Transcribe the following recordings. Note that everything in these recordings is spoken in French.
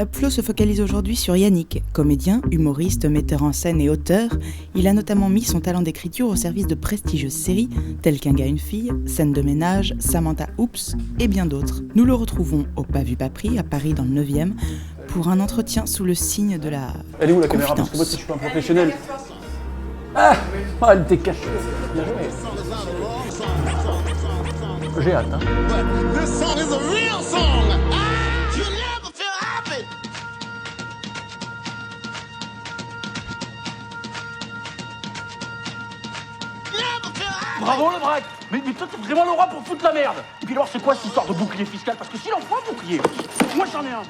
Upflow se focalise aujourd'hui sur Yannick. Comédien, humoriste, metteur en scène et auteur, il a notamment mis son talent d'écriture au service de prestigieuses séries telles qu'Un gars, une fille, Scène de ménage, Samantha Oops et bien d'autres. Nous le retrouvons au Pas vu pas pris à Paris dans le 9e pour un entretien sous le signe de la Elle est où la caméra? Parce que moi si je suis pas un professionnel... Ah, elle était cachée. Bien joué. J'ai hâte, hein. Bravo le braque. Mais toi t'es vraiment le roi pour foutre la merde. Et puis alors c'est quoi cette histoire de bouclier fiscal? Parce que s'il en faut un bouclier, moi j'en ai un.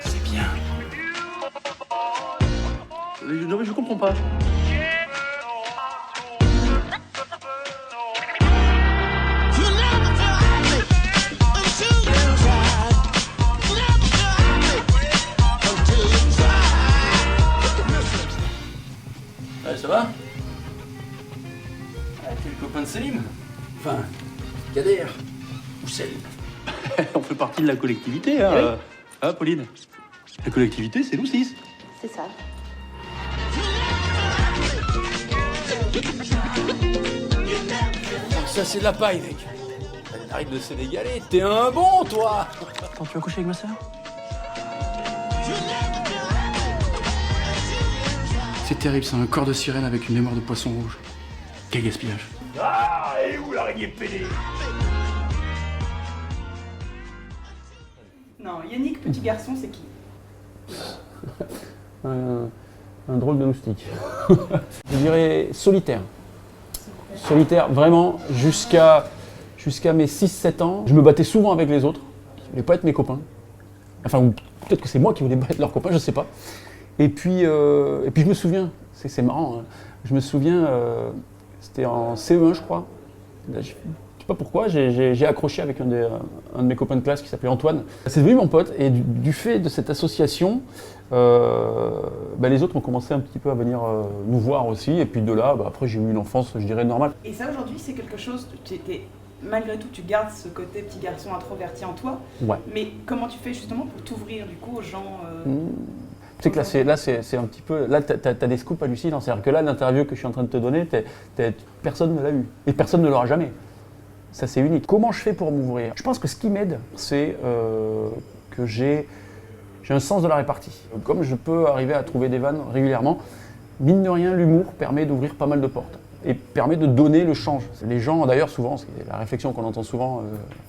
C'est bien. Non mais je comprends pas. Ça va? T'es le copain de Selim? Enfin, Kader. Ou Selim. On fait partie de la collectivité, hein, oui. Hein, Pauline? La collectivité, c'est nous 6. C'est ça. Ça, c'est de la paille, mec. Arrête de sénégalais, t'es un bon, toi. Attends, tu vas coucher avec ma sœur? C'est terrible, c'est un corps de sirène avec une mémoire de poisson rouge. Quel gaspillage. Ah, elle est où l'araignée pédée? Non, Yannick, petit garçon, c'est qui? Un drôle de moustique. Je dirais solitaire. Solitaire, vraiment, jusqu'à mes 6-7 ans. Je me battais souvent avec les autres. Ils voulaient pas être mes copains. Enfin, ou peut-être que c'est moi qui voulais pas être leurs copains, je sais pas. Et puis je me souviens, c'est marrant, hein. Je me souviens, c'était en CE1 je crois, là, je sais pas pourquoi, j'ai accroché avec un de mes copains de classe qui s'appelait Antoine. C'est devenu mon pote et du fait de cette association, les autres ont commencé un petit peu à venir nous voir aussi et puis de là, après j'ai eu une enfance, je dirais, normale. Et ça aujourd'hui c'est quelque chose, malgré tout tu gardes ce côté petit garçon introverti en toi, Ouais. Mais comment tu fais justement pour t'ouvrir du coup aux gens Tu sais que là, c'est un petit peu... Là, t'as des scoops hallucinants. C'est-à-dire que là, l'interview que je suis en train de te donner, personne ne l'a eu. Et personne ne l'aura jamais. Ça, c'est unique. Comment je fais pour m'ouvrir? Je pense que ce qui m'aide, c'est que j'ai un sens de la répartie. Comme je peux arriver à trouver des vannes régulièrement, mine de rien, l'humour permet d'ouvrir pas mal de portes. Et permet de donner le change. Les gens, d'ailleurs, souvent, c'est la réflexion qu'on entend souvent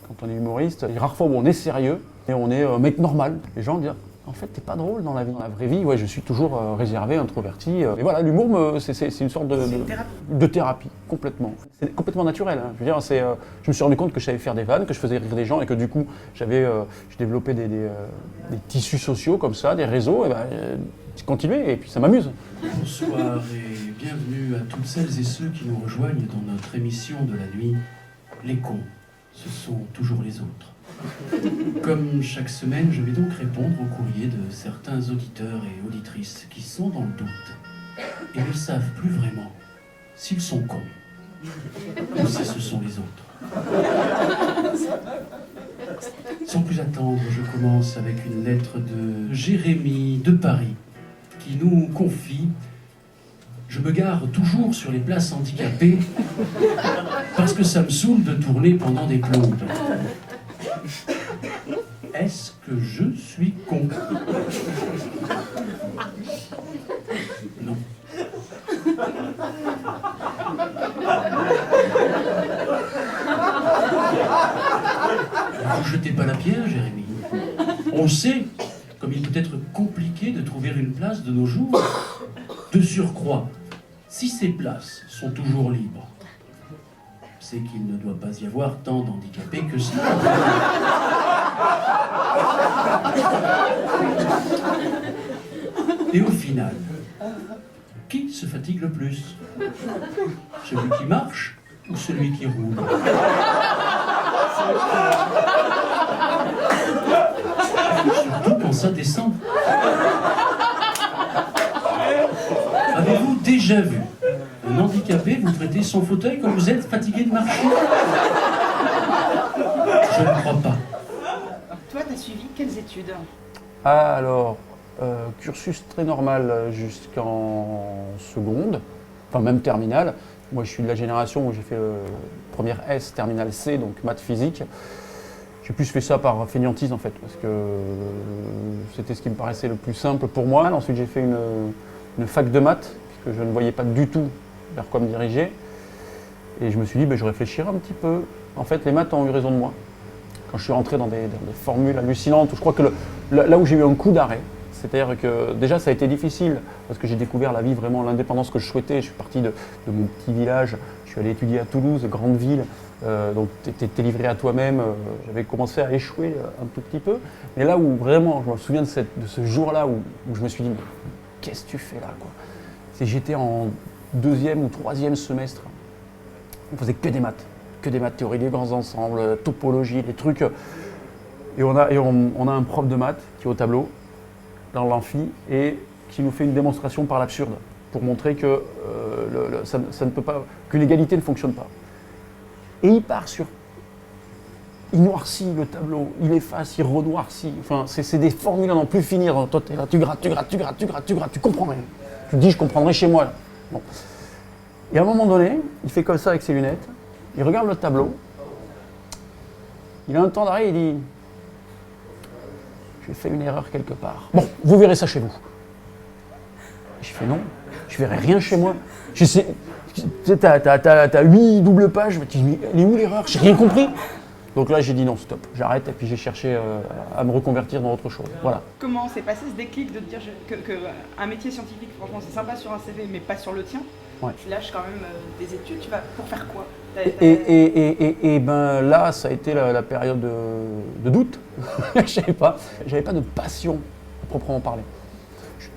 quand on est humoriste, il y a rare fois où on est sérieux et on est un mec normal. Les gens disent... En fait, t'es pas drôle dans la vie. Dans la vraie vie, ouais, je suis toujours réservé, introverti. Et voilà, l'humour, c'est une sorte de thérapie, complètement. C'est complètement naturel. Hein. Je veux dire, je me suis rendu compte que je savais faire des vannes, que je faisais rire des gens et que du coup, je développais des tissus sociaux comme ça, des réseaux. Et j'ai continué et puis ça m'amuse. Bonsoir et bienvenue à toutes celles et ceux qui nous rejoignent dans notre émission de la nuit. Les cons, ce sont toujours les autres. Comme chaque semaine, je vais donc répondre au courrier de certains auditeurs et auditrices qui sont dans le doute et ne savent plus vraiment s'ils sont cons ou si ce sont les autres. Sans plus attendre, je commence avec une lettre de Jérémy de Paris qui nous confie: je me gare toujours sur les places handicapées parce que ça me saoule de tourner pendant des plombes. Est-ce que je suis con? Non. Ne jetez pas la pierre, Jérémy. On sait comme il peut être compliqué de trouver une place de nos jours. De surcroît, si ces places sont toujours libres, c'est qu'il ne doit pas y avoir tant d'handicapés que ça. Et au final, qui se fatigue le plus? Celui qui marche ou celui qui roule? Surtout quand ça descend. Avez-vous déjà vu Un handicapé, vous traitez son fauteuil quand vous êtes fatigué de marcher? Je ne crois pas. Toi, t'as suivi quelles études? Alors, cursus très normal jusqu'en seconde, enfin même terminale. Moi, je suis de la génération où j'ai fait première S, terminale C, donc maths physique. J'ai plus fait ça par fainéantise en fait, parce que c'était ce qui me paraissait le plus simple pour moi. Ensuite, j'ai fait une fac de maths, puisque je ne voyais pas du tout vers quoi me diriger. Et je me suis dit, je réfléchirai un petit peu. En fait, les maths ont eu raison de moi. Quand je suis rentré dans des formules hallucinantes, où je crois que là où j'ai eu un coup d'arrêt, c'est-à-dire que déjà ça a été difficile, parce que j'ai découvert la vie, vraiment l'indépendance que je souhaitais. Je suis parti de mon petit village, je suis allé étudier à Toulouse, grande ville, donc tu es livré à toi-même. J'avais commencé à échouer un tout petit peu. Mais là où vraiment, je me souviens de ce jour-là où je me suis dit, mais qu'est-ce que tu fais là quoi? J'étais en 2e ou 3e semestre, on faisait que des maths. Que des maths, théorie des grands ensembles, topologie, des trucs. Et on a un prof de maths qui est au tableau, dans l'amphi, et qui nous fait une démonstration par l'absurde, pour montrer que ça ne peut pas, que l'égalité ne fonctionne pas. Et il part sur... Il noircit le tableau, il efface, il renoircit. Enfin, c'est des formules à n'en plus finir. Toi, t'es là, tu grattes, tu comprends rien. Tu te dis, je comprendrai chez moi. Là. Bon. Et à un moment donné, il fait comme ça avec ses lunettes. Il regarde le tableau, il a un temps d'arrêt, il dit « J'ai fait une erreur quelque part. Bon, vous verrez ça chez vous. » Je fais « Non, je verrai rien chez moi. Tu sais, t'as 8 doubles pages, je me dis « Elle est où l'erreur? J'ai rien compris. » Donc là, j'ai dit « Non, stop, j'arrête. » Et puis j'ai cherché à me reconvertir dans autre chose. Voilà. Comment s'est passé ce déclic de te dire qu'un métier scientifique, franchement, c'est sympa sur un CV, mais pas sur le tien? Ouais. Tu lâches quand même des études, tu vas pour faire quoi? Et ben là, ça a été la période de doute. J'avais pas de passion à proprement parler.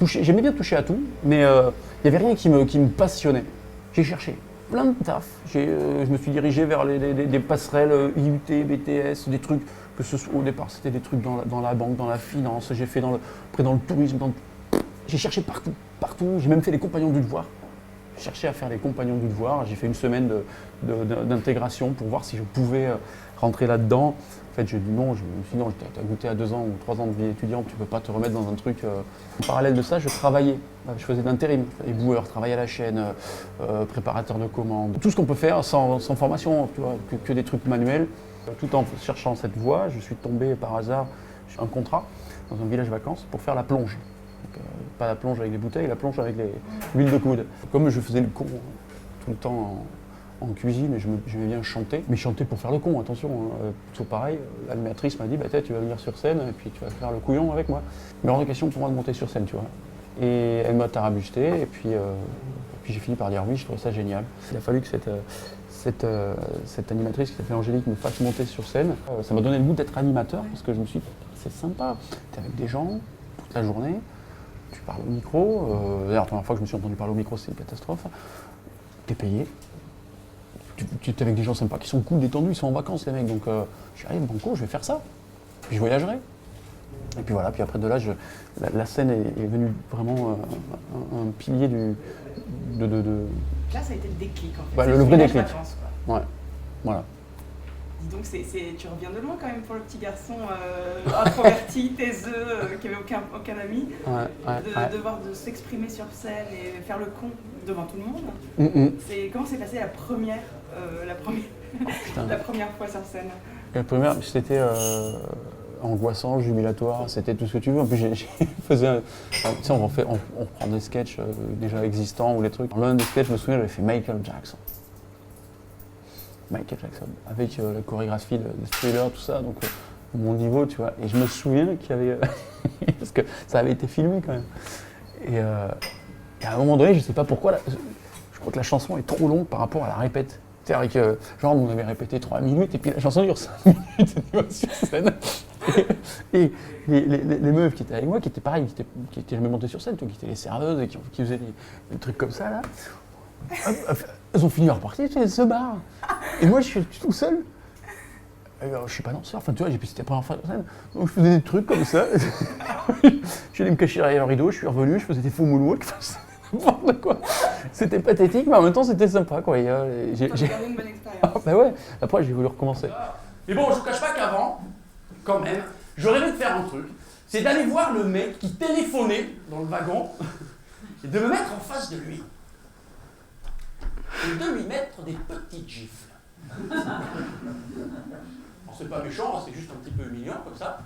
J'aimais bien toucher à tout, mais il n'y avait rien qui me passionnait. J'ai cherché plein de taf. Je me suis dirigé vers des passerelles IUT, BTS, des trucs que ce soit au départ, c'était des trucs dans la banque, dans la finance. J'ai fait dans le tourisme. J'ai cherché partout. J'ai même fait les compagnons du devoir. J'ai cherché à faire les compagnons du devoir. J'ai fait une semaine d'intégration pour voir si je pouvais rentrer là-dedans. En fait, j'ai dit non. Je me suis dit non, tu as goûté à 2 ans ou 3 ans de vie étudiante, tu ne peux pas te remettre dans un truc. En parallèle de ça, je travaillais. Je faisais de l'intérim. Éboueur, travail à la chaîne, préparateur de commandes. Tout ce qu'on peut faire sans formation, tu vois, que des trucs manuels. Tout en cherchant cette voie, je suis tombé par hasard sur un contrat dans un village vacances pour faire la plonge. Donc, pas la plonge avec des bouteilles, la plonge avec l'huile de coude. Comme je faisais le con tout le temps en cuisine, et j'aimais bien chanter, mais chanter pour faire le con, attention. Toujours pareil, l'animatrice m'a dit tu vas venir sur scène et puis tu vas faire le couillon avec moi. Mais hors de question pour moi de monter sur scène, tu vois. Et elle m'a tarabusté, et puis j'ai fini par dire oui, je trouvais ça génial. Il a fallu que cette animatrice qui s'appelle Angélique me fasse monter sur scène. Ça m'a donné le goût d'être animateur, parce que je me suis dit, c'est sympa, tu es avec des gens toute la journée, tu parles au micro. D'ailleurs, la première fois que je me suis entendu parler au micro, c'est une catastrophe. Tu es payé. Tu es avec des gens sympas qui sont cool, détendus, ils sont en vacances les mecs. Donc je suis allé, banco, je vais faire ça. Puis je voyagerai. Et puis voilà, puis après de là, la scène est venue vraiment un pilier de... Là, ça a été le déclic en fait. Le vrai déclic. Vacances, ouais, voilà. Dis donc, tu reviens de loin quand même pour le petit garçon introverti, taiseux, qui n'avait aucun ami, devoir de s'exprimer sur scène et faire le con devant tout le monde. Comment s'est passée la première fois sur scène? La première, c'était angoissant, jubilatoire, c'était tout ce que tu veux. En plus, on reprend des sketchs déjà existants ou les trucs. L'un des sketchs, je me souviens, j'avais fait Michael Jackson, avec la chorégraphie de Thriller, tout ça, donc mon niveau, tu vois. Et je me souviens qu'il y avait, parce que ça avait été filmé quand même. Et à un moment donné, je sais pas pourquoi, je crois que la chanson est trop longue par rapport à la répète. C'est-à-dire que, genre, on avait répété 3 minutes, et puis la chanson dure 5 minutes, tu vois, sur scène. Et les meufs qui étaient avec moi, qui étaient pareilles, qui étaient jamais montées sur scène, qui étaient les serveuses, et qui faisaient des trucs comme ça, là, elles ont fini leur partie, elles se barrent. Et moi, je suis tout seul. Je suis pas danseur, enfin tu vois, c'était la première fois sur scène, donc je faisais des trucs comme ça. Je suis allé me cacher derrière le rideau, je suis revenu, je faisais des faux moonwalks. n'importe quoi. C'était pathétique, mais en même temps, c'était sympa, quoi. Ça m'a donné une bonne expérience. Ah, bah ouais, après, j'ai voulu recommencer. Mais bon, je vous cache pas qu'avant, quand même, j'aurais aimé de faire un truc. C'est d'aller voir le mec qui téléphonait dans le wagon et de me mettre en face de lui. Et de lui mettre des petites gifles. Bon, c'est pas méchant, c'est juste un petit peu humiliant comme ça.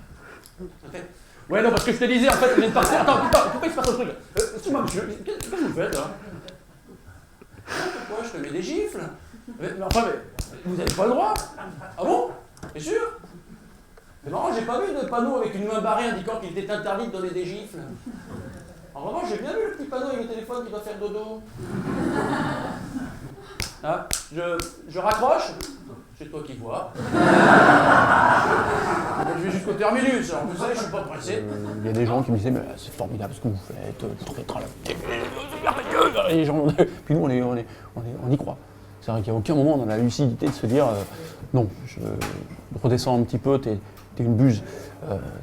Ça fait... Ouais, non, parce que je te disais, en fait, je viens de partir. Attends, pourquoi il se passe un truc là excuse-moi, monsieur, qu'est-ce que vous faites là? Pourquoi je te mets des gifles? Mais vous n'avez pas le droit. Ah bon? T'es sûr? Mais non, j'ai pas vu de panneau avec une main barrée indiquant qu'il était interdit de donner des gifles. En revanche, j'ai bien vu le petit panneau avec le téléphone qui doit faire dodo. Ah, je raccroche. C'est toi qui vois. Je vais jusqu'au terminus, alors vous savez, je suis pas pressé. Il y a des gens qui me disaient, mais c'est formidable ce que vous faites, trop à la télé, c'est merveilleux. Et les gens, puis nous, on y croit. C'est vrai qu'à aucun moment on a la lucidité de se dire, non, je redescends un petit peu, t'es une buse,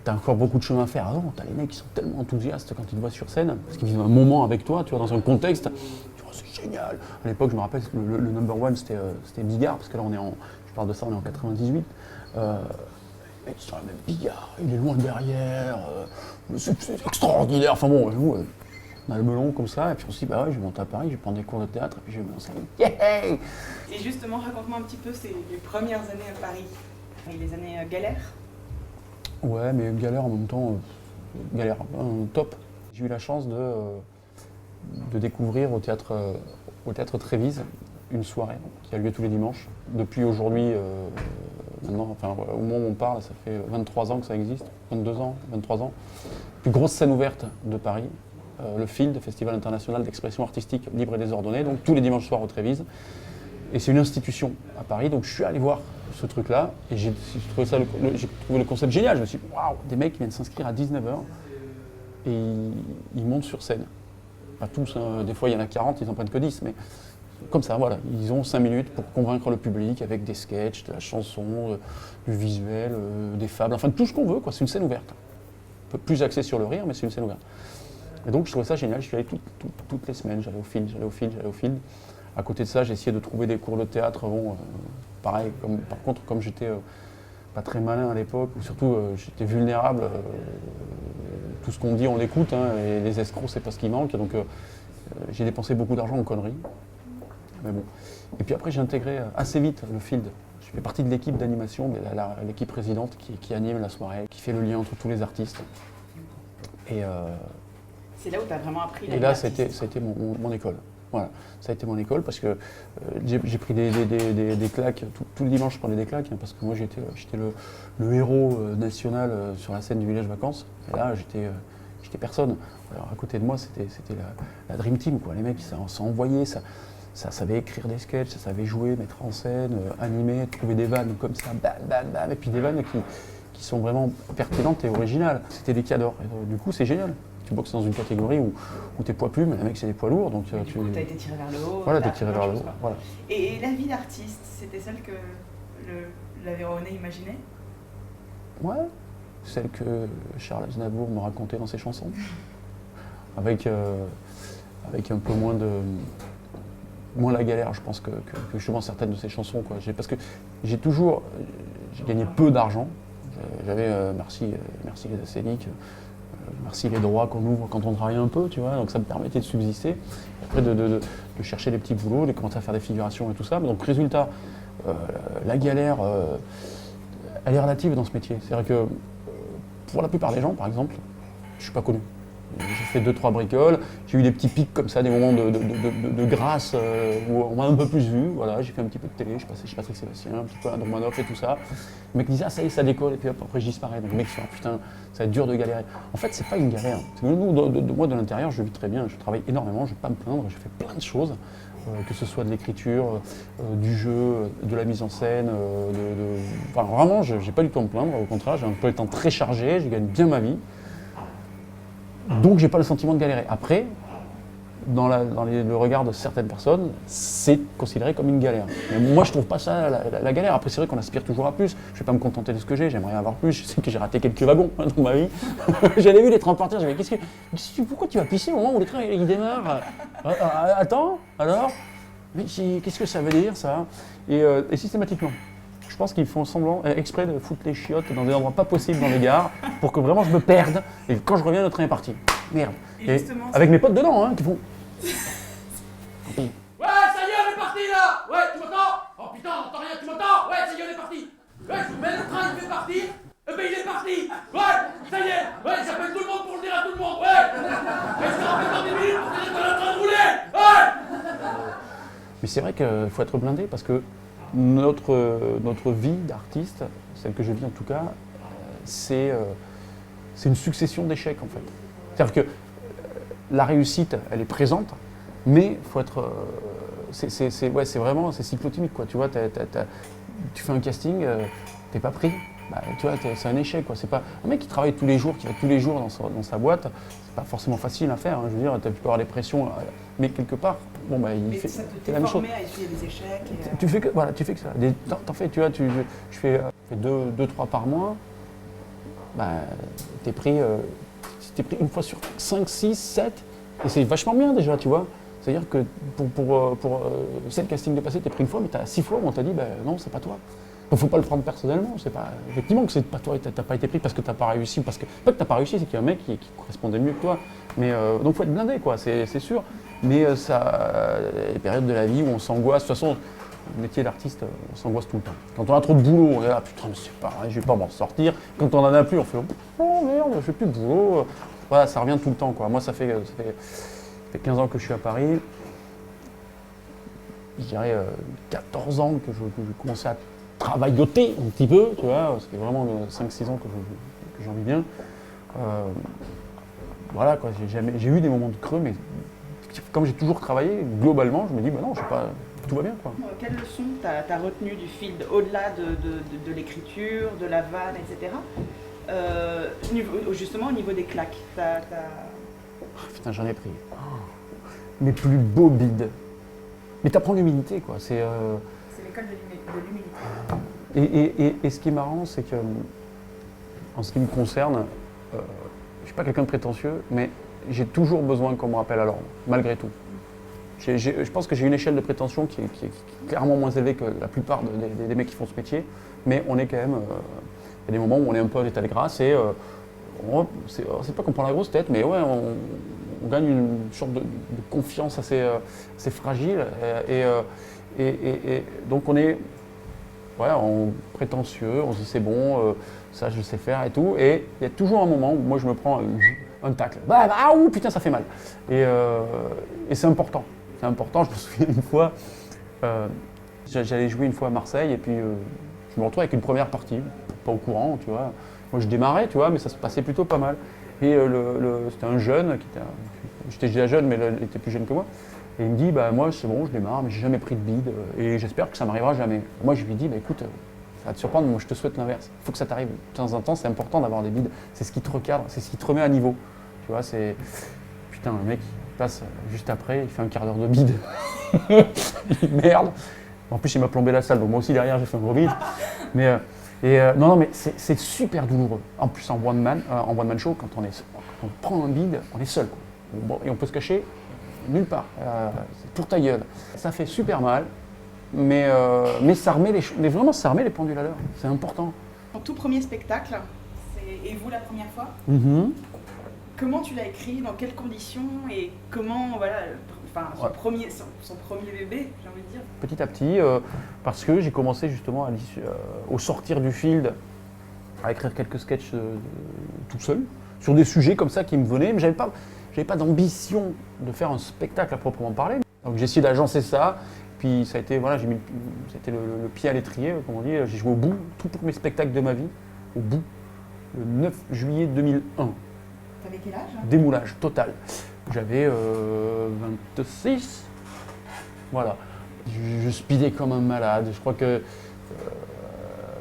t'as encore beaucoup de chemin à faire. Ah non, t'as les mecs qui sont tellement enthousiastes quand ils te voient sur scène, parce qu'ils vivent un moment avec toi, tu vois, dans un contexte. Tu vois, c'est génial. À l'époque, je me rappelle, le number one, c'était Bigard, parce que là, je parle de ça, on est en 98. Les mecs, ils sont la même Bigard, il est loin derrière, c'est extraordinaire. Enfin bon, nous, on a le melon comme ça, et puis on se dit, bah ouais, je vais monter à Paris, je vais prendre des cours de théâtre, et puis je vais me lancer. Yeah. Et justement, raconte-moi un petit peu les premières années à Paris. Et les années galères. Ouais, mais galère en même temps, galère, top. J'ai eu la chance de découvrir au théâtre Trévise une soirée qui a lieu tous les dimanches. Depuis aujourd'hui, maintenant, enfin, au moment où on parle, ça fait 23 ans que ça existe, 22 ans, 23 ans. Plus grosse scène ouverte de Paris, le FILD, Festival international d'expression artistique libre et désordonnée, donc tous les dimanches soirs au Trévise. Et c'est une institution à Paris, donc je suis allé voir ce truc-là et j'ai trouvé le concept génial. Je me suis dit, waouh, des mecs qui viennent s'inscrire à 19h et ils montent sur scène. Pas tous, hein, des fois il y en a 40, ils n'en prennent que 10, mais comme ça, voilà. Ils ont 5 minutes pour convaincre le public avec des sketchs, de la chanson, du visuel, des fables, enfin tout ce qu'on veut, quoi. C'est une scène ouverte. Un peu plus axé sur le rire, mais c'est une scène ouverte. Et donc je trouvais ça génial, je suis allé toutes les semaines, j'allais au Field. À côté de ça, j'ai essayé de trouver des cours de théâtre, pareil, par contre, comme j'étais pas très malin à l'époque, ou surtout j'étais vulnérable, tout ce qu'on dit on l'écoute, hein, et les escrocs c'est pas ce qui manque, donc j'ai dépensé beaucoup d'argent en conneries. Mais bon. Et puis après j'ai intégré assez vite le Field. Je fais partie de l'équipe d'animation, l'équipe résidente qui anime la soirée, qui fait le lien entre tous les artistes. Et c'est là où tu as vraiment appris la vie. Et là, ça a été mon école. Voilà, ça a été mon école parce que j'ai pris des claques, tout le dimanche je prenais des claques, hein, parce que moi j'étais le héros national sur la scène du village vacances, et là j'étais personne. Alors à côté de moi c'était la Dream Team, quoi. Les mecs ça envoyait, ça savait écrire des sketchs, ça savait jouer, mettre en scène, animer, trouver des vannes comme ça, bam, bam, bam, et puis des vannes qui sont vraiment pertinentes et originales. C'était des cadors, et du coup c'est génial. Tu boxes dans une catégorie où t'es poids plume, mais les mecs c'est des poids lourds, donc du coup t'as été tiré vers le haut. Voilà, t'es tiré vers le haut. Voilà. Et la vie d'artiste, c'était celle que la Véronée imaginait? Ouais, celle que Charles Aznavour me racontait dans ses chansons, avec un peu moins la galère, je pense, que justement certaines de ses chansons, quoi. Parce que j'ai gagné peu d'argent. J'avais, merci les acéniques, merci les droits qu'on ouvre quand on travaille un peu, tu vois, donc ça me permettait de subsister. Après de chercher les petits boulots, de commencer à faire des figurations et tout ça. Donc résultat, la galère, elle est relative dans ce métier. C'est vrai que pour la plupart des gens, par exemple, je suis pas connu. J'ai fait 2-3 bricoles, j'ai eu des petits pics comme ça, des moments de grâce où on m'a un peu plus vu. Voilà, j'ai fait un petit peu de télé, je passais chez Patrick Sébastien, un petit peu à Dormanoff et tout ça. Le mec me disait, ah ça y est, ça décolle, et puis hop, après je disparais. Donc le mec se dit, putain, ça va être dur de galérer. En fait, c'est pas une galère. Moi, de l'intérieur, je vis très bien, je travaille énormément, je vais pas me plaindre, je fais plein de choses. Que ce soit de l'écriture, du jeu, de la mise en scène, enfin, vraiment, j'ai pas du tout à me plaindre, au contraire, j'ai un peu le temps très chargé, je gagne bien ma vie. Donc j'ai pas le sentiment de galérer. Après, le regard de certaines personnes, c'est considéré comme une galère. Mais moi, je trouve pas ça la galère. Après, c'est vrai qu'on aspire toujours à plus. Je vais pas me contenter de ce que j'ai, j'aimerais avoir plus. Je sais que j'ai raté quelques wagons dans ma vie. J'avais vu les trains partir, j'avais dit, pourquoi tu vas pisser au moment où les trains ils démarrent? Attends, alors? Mais qu'est-ce que ça veut dire, ça? Et systématiquement. Je pense qu'ils font semblant, exprès de foutre les chiottes dans des endroits pas possibles dans les gares, pour que vraiment je me perde. Et quand je reviens, le train est parti. Merde. Et avec mes potes dedans, hein, qui font. Ouais, ça y est, on est parti là. Ouais, tu m'entends? Oh putain, on n'entend rien, tu m'entends? Ouais, ça y est, on est parti. Ouais, mais le train il fait partir. Eh ben il est parti. Ouais, ça y est. Ouais, j'appelle tout le monde pour le dire à tout le monde. Ouais. Et je te rappelle dans 10 minutes pour te dire qu'on est en train de rouler. Ouais. Mais c'est vrai qu'il faut être blindé parce que notre vie d'artiste, celle que je vis en tout cas, c'est une succession d'échecs en fait. C'est-à-dire que la réussite, elle est présente, mais il faut être. C'est vraiment cyclotimique quoi. Tu vois, tu fais un casting, t'es pas pris. Bah, tu vois, c'est un échec quoi. C'est pas un mec qui travaille tous les jours, qui va tous les jours dans sa boîte. C'est pas forcément facile à faire. Hein. Je veux dire, tu peux avoir des pressions, mais quelque part, bon bah il fait la même chose. À essayer des échecs. Tu fais que ça. T'en fais, tu vois, je fais 2-3 par mois. Bah, t'es pris une fois sur 5, 6, 7, et c'est vachement bien déjà, tu vois. C'est-à-dire que pour 7 castings de passé, t'es pris une fois, mais t'as 6 fois où on t'a dit, bah non, c'est pas toi. Donc faut pas le prendre personnellement, c'est pas effectivement que c'est pas toi, t'as pas été pris parce que t'as pas réussi, parce que pas que t'as pas réussi, c'est qu'il y a un mec qui correspondait mieux que toi. Mais donc faut être blindé quoi, c'est sûr. Mais ça, les périodes de la vie où on s'angoisse, de toute façon, le métier d'artiste, on s'angoisse tout le temps. Quand on a trop de boulot, on est là, putain, mais c'est pas vrai, je vais pas m'en sortir. Quand on en a plus, on fait, oh merde, je fais plus de boulot. Voilà, ça revient tout le temps quoi. Moi, ça fait 15 ans que je suis à Paris. Je dirais 14 ans que je commençais à travailloter un petit peu, tu vois, ça fait vraiment 5-6 ans que j'en vis bien. Voilà quoi, j'ai eu des moments de creux, mais comme j'ai toujours travaillé, globalement, je me dis, bah non, je sais pas, tout va bien quoi. Quelle leçon t'as retenu du film, au-delà de l'écriture, de la vanne, etc. Justement au niveau des claques, Putain, j'en ai pris. Mes plus beaux bides. Mais t'apprends l'humilité quoi, c'est l'école de l'humilité. Et ce qui est marrant, c'est que, en ce qui me concerne, je ne suis pas quelqu'un de prétentieux, mais j'ai toujours besoin qu'on me rappelle à l'ordre, malgré tout. Je pense que j'ai une échelle de prétention qui est clairement moins élevée que la plupart des mecs qui font ce métier, mais on est quand même. Il y a des moments où on est un peu en état de grâce et c'est pas qu'on prend la grosse tête, mais ouais, on gagne une sorte de confiance assez fragile. Et donc on est prétentieux, on se dit c'est bon, ça je sais faire et tout. Et il y a toujours un moment où moi je me prends un tacle. Putain ça fait mal. Et c'est important. C'est important, je me souviens une fois, j'allais jouer une fois à Marseille et puis je me retrouve avec une première partie, pas au courant, tu vois. Moi je démarrais, tu vois, mais ça se passait plutôt pas mal. Et c'était un jeune, j'étais déjà jeune mais il était plus jeune que moi. Et il me dit, bah moi c'est bon, je démarre, mais j'ai jamais pris de bide et j'espère que ça m'arrivera jamais. Moi je lui dis, bah écoute, ça va te surprendre, moi je te souhaite l'inverse. Il faut que ça t'arrive de temps en temps, c'est important d'avoir des bides. C'est ce qui te recadre, c'est ce qui te remet à niveau. Tu vois, c'est. Putain, le mec il passe juste après, il fait un quart d'heure de bide. Merde. En plus il m'a plombé la salle, donc moi aussi derrière j'ai fait un gros bide. Mais non, mais c'est super douloureux. En plus en one man show, quand on prend un bide, on est seul. Quoi. Bon, et on peut se cacher nulle part, c'est pour ta gueule. Ça fait super mal, mais ça remet ça remet les pendules à l'heure, c'est important. Ton tout premier spectacle, c'est Et vous la première fois Comment tu l'as écrit, dans quelles conditions et comment, son premier bébé, j'ai envie de dire. Petit à petit, parce que j'ai commencé justement au sortir du field à écrire quelques sketchs tout seul, sur des sujets comme ça qui me venaient, mais j'avais pas d'ambition de faire un spectacle à proprement parler. Donc j'ai essayé d'agencer ça, puis ça a été, ça a été le pied à l'étrier, comme on dit. J'ai joué au bout, tout pour mes spectacles de ma vie, au bout, le 9 juillet 2001. T'avais quel âge? Démoulage total. J'avais 26, voilà. Je speedais comme un malade. Je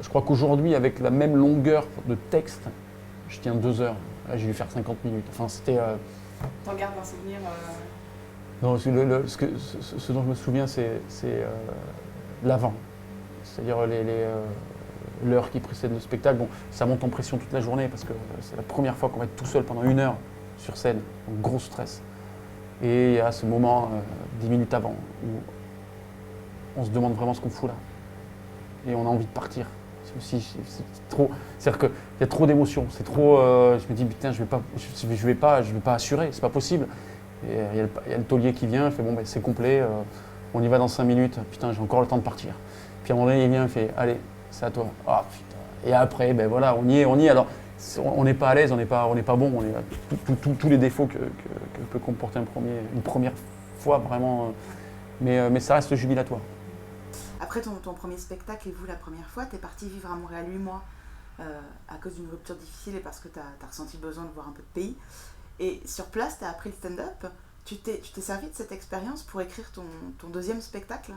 crois qu'aujourd'hui, avec la même longueur de texte, je tiens 2 heures. Là, j'ai dû faire 50 minutes. Enfin, c'était... T'en gardes un souvenir Non, ce dont je me souviens, c'est l'avant. C'est-à-dire l'heure qui précède le spectacle. Bon, ça monte en pression toute la journée parce que c'est la première fois qu'on va être tout seul pendant 1 heure sur scène. Donc gros stress. Et il y a ce moment, 10 minutes avant, où on se demande vraiment ce qu'on fout là. Et on a envie de partir. C'est trop. C'est-à-dire qu'il y a trop d'émotions. C'est trop. Je me dis putain, je vais pas assurer. C'est pas possible. Et il y a le taulier qui vient. Il fait bon, ben, c'est complet. On y va dans 5 minutes. Putain, j'ai encore le temps de partir. Puis à un moment donné, il vient, il fait allez, c'est à toi. Ah putain. Et après, ben voilà, on y est. Alors, on n'est pas à l'aise, on n'est pas bon. On est tous les défauts que peut comporter une première fois vraiment. Mais ça reste jubilatoire. Après ton premier spectacle et vous la première fois, t'es parti vivre à Montréal 8 mois à cause d'une rupture difficile et parce que t'as ressenti le besoin de voir un peu de pays. Et sur place, t'as appris le stand-up. Tu t'es servi de cette expérience pour écrire ton deuxième spectacle?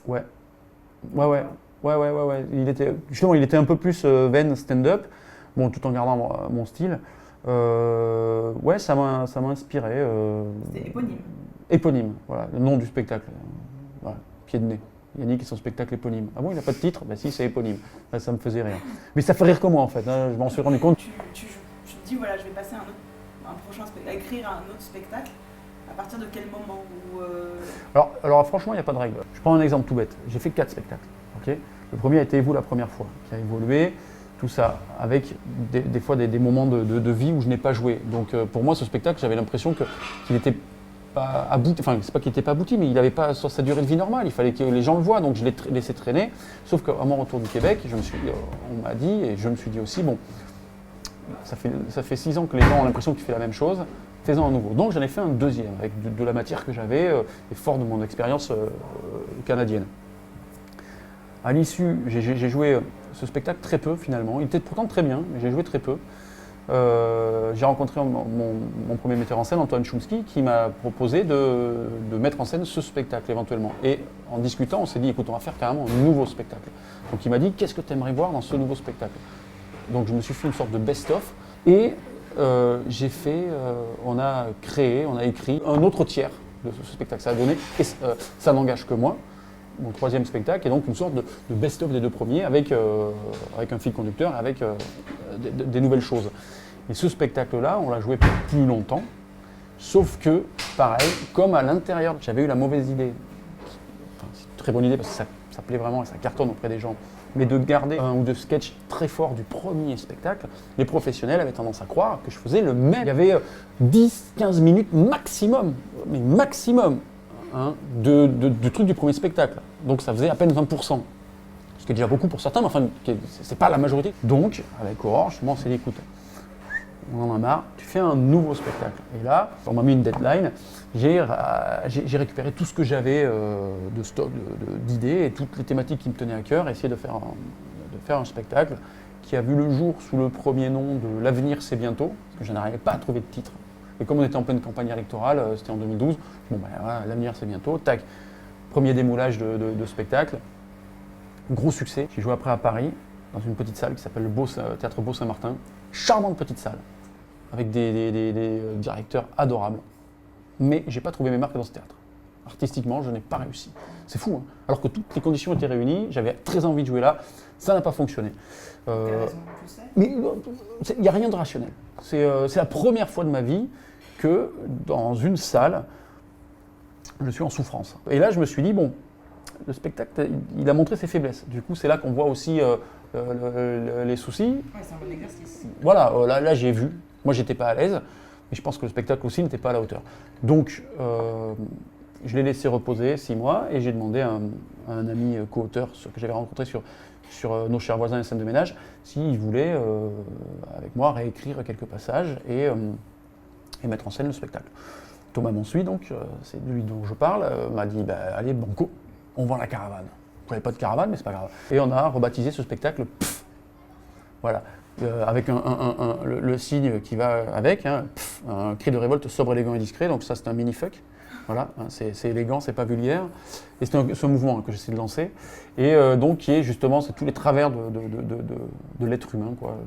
Ouais. Il était un peu plus veine stand-up, bon, tout en gardant mon style. Ouais, ça m'a inspiré. C'était éponyme. Éponyme, voilà, le nom du spectacle. Voilà, pied de nez. Yannick et son spectacle éponyme. Ah bon, il n'a pas de titre? Bah si, c'est éponyme. Là, ça me faisait rire. Mais ça fait rire que moi en fait, hein. Je m'en suis rendu compte. Tu te dis, voilà, je vais passer un prochain spectacle, écrire un autre spectacle. À partir de quel moment Alors franchement, il n'y a pas de règle. Je prends un exemple tout bête. J'ai fait 4 spectacles. Okay, le premier a été Vous la première fois, qui a évolué, tout ça, avec des fois des moments de vie où je n'ai pas joué. Donc pour moi, ce spectacle, j'avais l'impression qu'il n'était pas abouti. Enfin, c'est pas qu'il n'était pas abouti, mais il n'avait pas sa durée de vie normale. Il fallait que les gens le voient, donc je l'ai laissé traîner. Sauf qu'à mon retour du Québec, on m'a dit, et je me suis dit aussi, bon, ça fait 6 ans que les gens ont l'impression que tu fais la même chose. Fais-en un nouveau. Donc j'en ai fait un deuxième avec de la matière que j'avais et fort de mon expérience canadienne. À l'issue, j'ai joué ce spectacle très peu finalement. Il était pourtant très bien, mais j'ai joué très peu. J'ai rencontré mon premier metteur en scène, Antoine Chomsky, qui m'a proposé de mettre en scène ce spectacle éventuellement. Et en discutant, on s'est dit, écoute, on va faire carrément un nouveau spectacle. Donc il m'a dit, qu'est-ce que tu aimerais voir dans ce nouveau spectacle? Donc je me suis fait une sorte de best-of et on a écrit un autre tiers de ce spectacle. Ça a donné, et ça n'engage que moi, mon troisième spectacle, et donc une sorte de best-of des 2 premiers avec un fil conducteur, avec des nouvelles choses. Et ce spectacle-là, on l'a joué plus longtemps, sauf que, pareil, comme à l'intérieur, j'avais eu la mauvaise idée, enfin, c'est une très bonne idée parce que ça plaît vraiment et ça cartonne auprès des gens, mais de garder 1 ou 2 sketchs très forts du premier spectacle, les professionnels avaient tendance à croire que je faisais le même. Il y avait 10-15 minutes maximum, mais maximum, hein, de trucs du premier spectacle. Donc ça faisait à peine 20%. Ce qui est déjà beaucoup pour certains, mais enfin, c'est pas la majorité. Donc, avec Aurore, on s'est dit, écoute, on en a marre, tu fais un nouveau spectacle. Et là, on m'a mis une deadline, j'ai récupéré tout ce que j'avais de stock, d'idées et toutes les thématiques qui me tenaient à cœur, et essayer de faire un spectacle qui a vu le jour sous le premier nom de L'avenir c'est bientôt, parce que je n'arrivais pas à trouver de titre. Et comme on était en pleine campagne électorale, c'était en 2012, bon ben voilà, L'avenir c'est bientôt, tac, premier démoulage de spectacle, gros succès. J'ai joué après à Paris, dans une petite salle qui s'appelle le Théâtre Beau Saint-Martin, charmante petite salle, avec des directeurs adorables. Mais j'ai pas trouvé mes marques dans ce théâtre. Artistiquement, je n'ai pas réussi. C'est fou, hein. Alors que toutes les conditions étaient réunies, j'avais très envie de jouer là, ça n'a pas fonctionné. Mais il n'y a rien de rationnel. C'est la première fois de ma vie que dans une salle, je suis en souffrance. Et là, je me suis dit, bon, le spectacle, il a montré ses faiblesses. Du coup, c'est là qu'on voit aussi les soucis. Ouais, c'est un bon exercice. Voilà, là j'ai vu. Moi, j'étais pas à l'aise, mais je pense que le spectacle aussi n'était pas à la hauteur. Donc, je l'ai laissé reposer 6 mois et j'ai demandé à un ami co-auteur que j'avais rencontré sur Nos chers voisins et scènes de ménage s'il voulait, avec moi, réécrire quelques passages et mettre en scène le spectacle. Thomas Monsuy, donc, c'est lui dont je parle, m'a dit allez, banco, on vend la caravane. Vous n'avez pas de caravane, mais c'est pas grave. Et on a rebaptisé ce spectacle Pff. Voilà. Avec le signe qui va avec, hein, pff, un cri de révolte sobre, élégant et discret. Donc ça, c'est un mini-fuck. Voilà, hein, c'est élégant, c'est pas vulgaire. Et c'est ce mouvement que j'essaie de lancer. Et donc qui est justement, c'est tous les travers de l'être humain, quoi.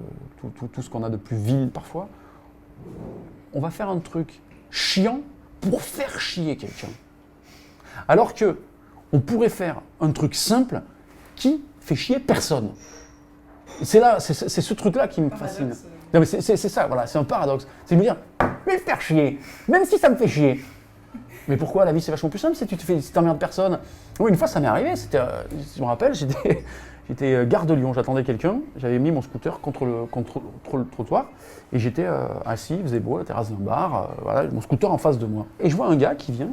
Tout ce qu'on a de plus vil parfois. On va faire un truc chiant pour faire chier quelqu'un. Alors que on pourrait faire un truc simple qui fait chier personne. C'est ce truc-là qui me fascine. Non, mais c'est ça, voilà, c'est un paradoxe. C'est de me dire, mais faire chier, même si ça me fait chier. Mais pourquoi la vie c'est vachement plus simple si tu t'emmerdes personne? Oui, une fois ça m'est arrivé, je me rappelle, j'étais gare de Lyon, j'attendais quelqu'un, j'avais mis mon scooter contre le trottoir et j'étais assis, il faisait beau, à la terrasse d'un bar, voilà, mon scooter en face de moi. Et je vois un gars qui vient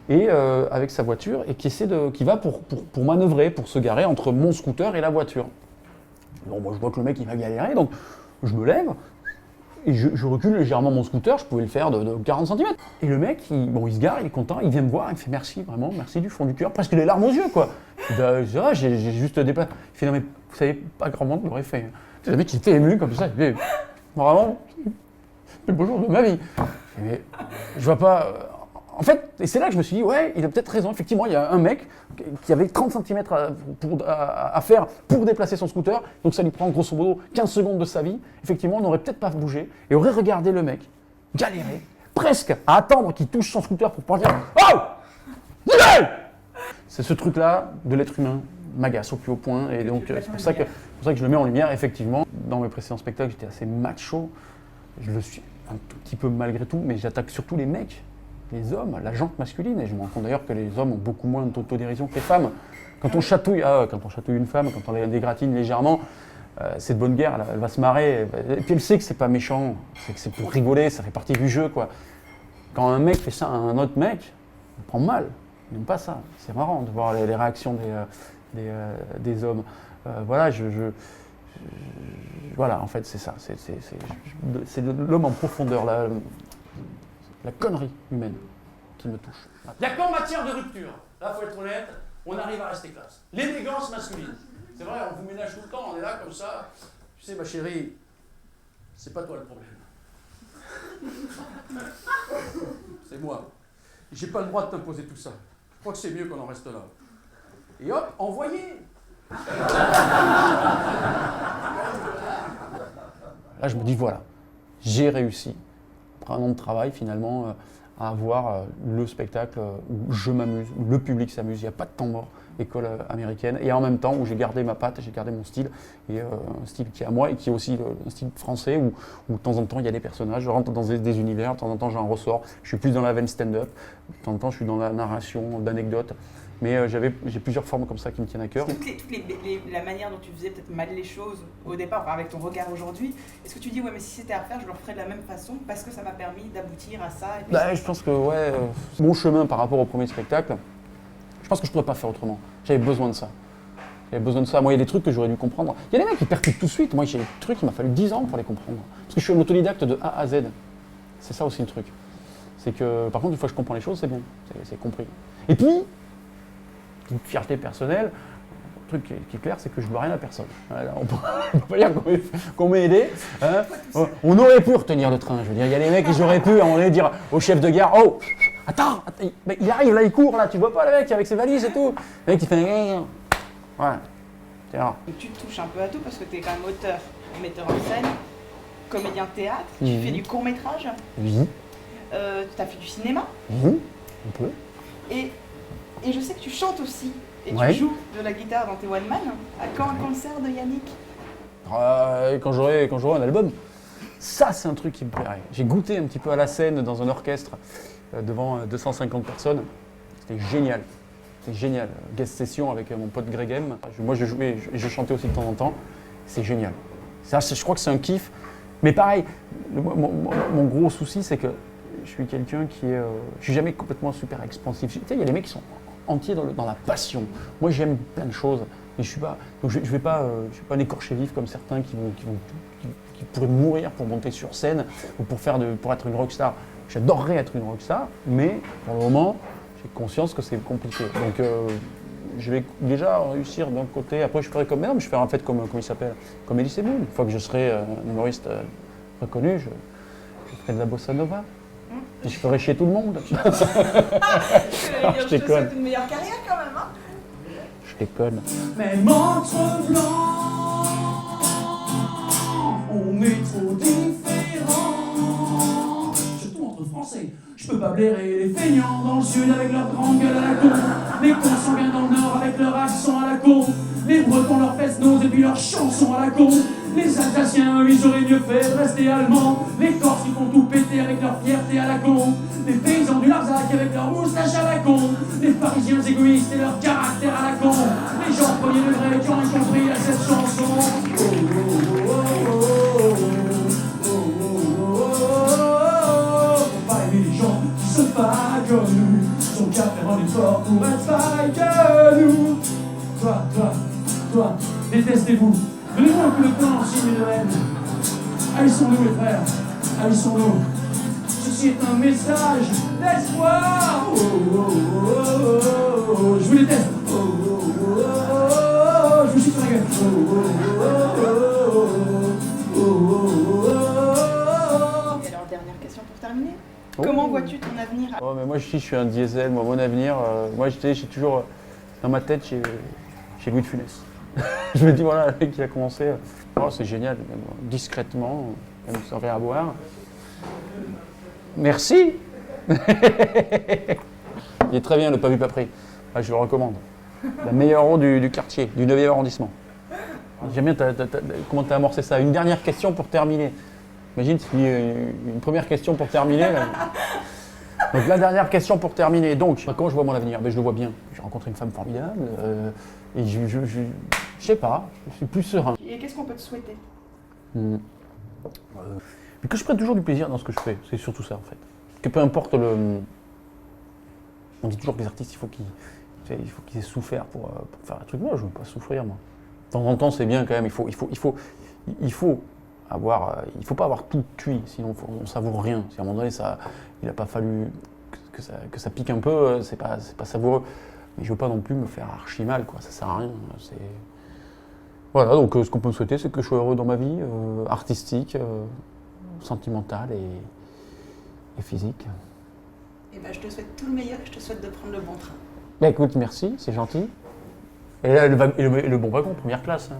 et avec sa voiture et qui va pour manœuvrer, pour se garer entre mon scooter et la voiture. Bon, moi je vois que le mec il va galérer, donc je me lève et je recule légèrement mon scooter, je pouvais le faire de 40 cm. Et le mec, il se gare, il est content, il vient me voir, il me fait merci, vraiment, merci du fond du cœur, presque les larmes aux yeux quoi. J'ai juste déplacé. Il fait non mais vous savez, pas grand monde l'aurait fait. Le mec il était ému comme ça, il fait vraiment, c'est le beau jour de ma vie. Mais je vois pas. En fait, et c'est là que je me suis dit, ouais, il a peut-être raison. Effectivement, il y a un mec qui avait 30 cm à faire pour déplacer son scooter. Donc ça lui prend grosso modo 15 secondes de sa vie. Effectivement, on n'aurait peut-être pas bougé et aurait regardé le mec galérer, presque à attendre qu'il touche son scooter pour pouvoir dire « Oh ! C'est ce truc-là de l'être humain m'agace au plus haut point. Et donc, c'est pour ça que je le mets en lumière. Effectivement, dans mes précédents spectacles, j'étais assez macho. Je le suis un tout petit peu malgré tout, mais j'attaque surtout les mecs. Les hommes, la jante masculine, et je me rends compte d'ailleurs que les hommes ont beaucoup moins d'autodérision que les femmes. Quand on chatouille une femme, quand on la dégratine légèrement, c'est de bonne guerre, elle va se marrer, et puis elle sait que c'est pas méchant, c'est que c'est pour rigoler, ça fait partie du jeu quoi. Quand un mec fait ça à un autre mec, il prend mal, il n'aime pas ça. C'est marrant de voir les réactions des hommes. Voilà, voilà, en fait c'est ça, c'est l'homme en profondeur. La connerie humaine qui me touche. Il n'y a qu'en matière de rupture, là faut être honnête, on arrive à rester classe. L'élégance masculine. C'est vrai, on vous ménage tout le temps, on est là comme ça. Tu sais ma chérie, c'est pas toi le problème. C'est moi. J'ai pas le droit de t'imposer tout ça. Je crois que c'est mieux qu'on en reste là. Et hop, envoyez. Là je me dis voilà, j'ai réussi. Après un an de travail finalement à avoir le spectacle où je m'amuse, où le public s'amuse, il n'y a pas de temps mort, école américaine, et en même temps où j'ai gardé ma patte, j'ai gardé mon style, et un style qui est à moi et qui est aussi un style français où de temps en temps il y a des personnages, je rentre dans des univers, de temps en temps j'en ressors, je suis plus dans la veine stand-up, de temps en temps je suis dans la narration d'anecdotes. Mais j'ai plusieurs formes comme ça qui me tiennent à cœur. La manière dont tu faisais peut-être mal les choses au départ, enfin avec ton regard aujourd'hui, est-ce que tu dis ouais mais si c'était à refaire je le referais de la même façon parce que ça m'a permis d'aboutir à ça et puis je pense que mon chemin par rapport au premier spectacle, je pense que je ne pourrais pas faire autrement. J'avais besoin de ça. Moi il y a des trucs que j'aurais dû comprendre. Il y a des mecs qui percutent tout de suite. Moi j'ai des trucs, il m'a fallu 10 ans pour les comprendre. Parce que je suis un autodidacte de A à Z. C'est ça aussi le truc. C'est que par contre une fois que je comprends les choses c'est bien, c'est compris. Et puis, une fierté personnelle, le truc qui est clair, c'est que je ne dois rien à personne. Alors, on ne peut pas dire qu'on m'ait aidé. Hein. On aurait pu retenir le train, je veux dire. Il y a des mecs qui auraient pu à un moment donné dire au chef de gare, oh, attends, il arrive là, il court là, tu vois pas le mec avec ses valises et tout. Le mec il fait, ouais, tiens. Tu touches un peu à tout parce que tu es quand même auteur, metteur en scène, comédien de théâtre, tu fais du court-métrage. Oui. Tu as fait du cinéma. Oui, un peu. Et je sais que tu chantes aussi, et ouais. Tu joues de la guitare dans tes One Man. À quand un concert de Yannick? Quand j'aurai un album. Ça, c'est un truc qui me plairait. J'ai goûté un petit peu à la scène dans un orchestre devant 250 personnes. C'était génial. C'était génial. Guest session avec mon pote Greg M. Moi, je jouais et je chantais aussi de temps en temps. C'est génial. Ça, je crois que c'est un kiff. Mais pareil, mon gros souci, c'est que je suis quelqu'un qui est... je suis jamais complètement super expansif. Tu sais, il y a des mecs qui sont entiers dans la passion. Moi, j'aime plein de choses, mais je suis pas... Donc, je vais pas un écorché vif comme certains qui pourraient mourir pour monter sur scène ou pour être une rockstar. J'adorerais être une rockstar, mais pour le moment, j'ai conscience que c'est compliqué. Donc, je vais déjà réussir d'un côté. Après, je ferai comme... Non, mais je ferai en fait comme il s'appelle, comme Elie Semoun. Une fois que je serai un humoriste reconnu, je ferai de la bossa nova. Et je ferais chier tout le monde. Je te souhaite une meilleure carrière quand même, hein. Je déconne. Même entre blancs, on est trop différents. Surtout entre Français. Je Je peux pas blairer les feignants dans le sud avec leur grande gueule à la con. Les consanguins dans le nord avec leur accent à la con. Les bretons leurs fesses noses et puis leurs chansons à la con. Les Alsaciens, ils auraient mieux fait de rester allemands. Les Corses, ils font tout péter avec leur fierté à la con. Les paysans du Larzac avec leur moustache à la con. Les Parisiens égoïstes et leur caractère à la con. Les gens premier degré qui ont compris à cette chanson. Faut pas aimer les gens qui sont pas comme nous. Ils ont qu'à faire un effort pour être pareil que nous. Toi, détestez-vous. Donnez-moi un coup de poing en signe de haine. Haïssons-nous les frères, haïssons-nous. Ceci est un message d'espoir. Oh, oh, oh, oh, oh. Je vous déteste. Oh, oh, oh, oh. Je vous chie sur la gueule. Oh, oh, oh, oh, oh, oh. Et alors, dernière question pour terminer. Comment vois-tu ton avenir Oh, mais moi, je suis un diesel. Moi, mon avenir, moi, j'ai toujours dans ma tête chez Louis de Funès. Je me dis, voilà, le mec qui a commencé, oh, c'est génial, discrètement, même sans rien à boire. Merci. Il est très bien, le pas vu, pas pris. Ah, je le recommande. La meilleure eau du quartier, du 9e arrondissement. J'aime bien comment tu as amorcé ça. Une dernière question pour terminer. Imagine, c'est une première question pour terminer. Là. Donc la dernière question pour terminer. Donc, comment je vois mon avenir? Je le vois bien. J'ai rencontré une femme formidable. Et je sais pas, je suis plus serein. Et qu'est-ce qu'on peut te souhaiter? Mais que je prenne toujours du plaisir dans ce que je fais, c'est surtout ça en fait. Que peu importe le... On dit toujours que les artistes, il faut qu'ils aient souffert pour faire un truc. Moi, je ne veux pas souffrir, moi. De temps en temps, c'est bien quand même, il faut pas avoir tout cuit, sinon on ne savoure rien. Si à un moment donné, il n'a pas fallu que ça pique un peu, c'est pas savoureux. Mais je veux pas non plus me faire archi mal, quoi. Ça sert à rien. Voilà, donc ce qu'on peut me souhaiter, c'est que je sois heureux dans ma vie, artistique, sentimentale et physique. Eh ben, je te souhaite tout le meilleur et je te souhaite de prendre le bon train. Bah écoute, merci, c'est gentil. Et là, le bon wagon, première classe. Hein.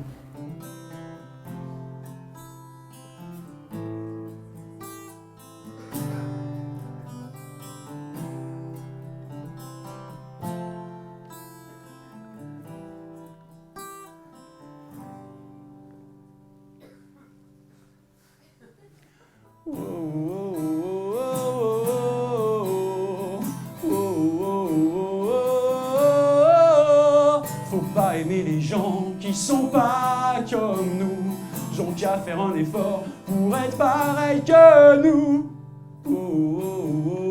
Faut pas aimer les gens qui sont pas comme nous. Ils ont qu'à faire un effort pour être pareil que nous. Oh, oh, oh.